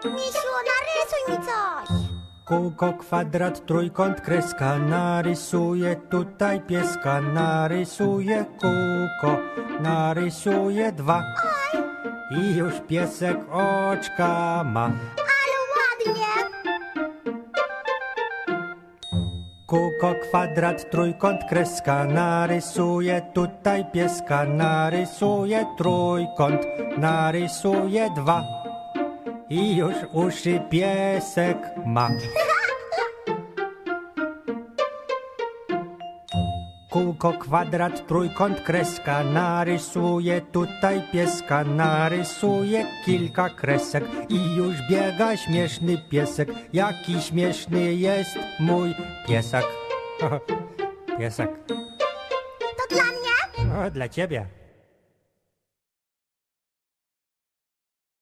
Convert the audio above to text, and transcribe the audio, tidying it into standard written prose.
Misiu, narysuj mi coś. Kółko, kwadrat, trójkąt, kreska. Narysuję tutaj pieska. Narysuję kółko, narysuję dwa. I już piesek oczka ma. Ale ładnie. Kółko, kwadrat, trójkąt, kreska. Narysuję tutaj pieska. Narysuję trójkąt, narysuję dwa. I już uszy piesek ma. Kółko, kwadrat, trójkąt, kreska. Narysuję tutaj pieska. Narysuję kilka kresek. I już biega śmieszny piesek. Jaki śmieszny jest mój piesek. Piesek. To dla mnie? O, dla ciebie.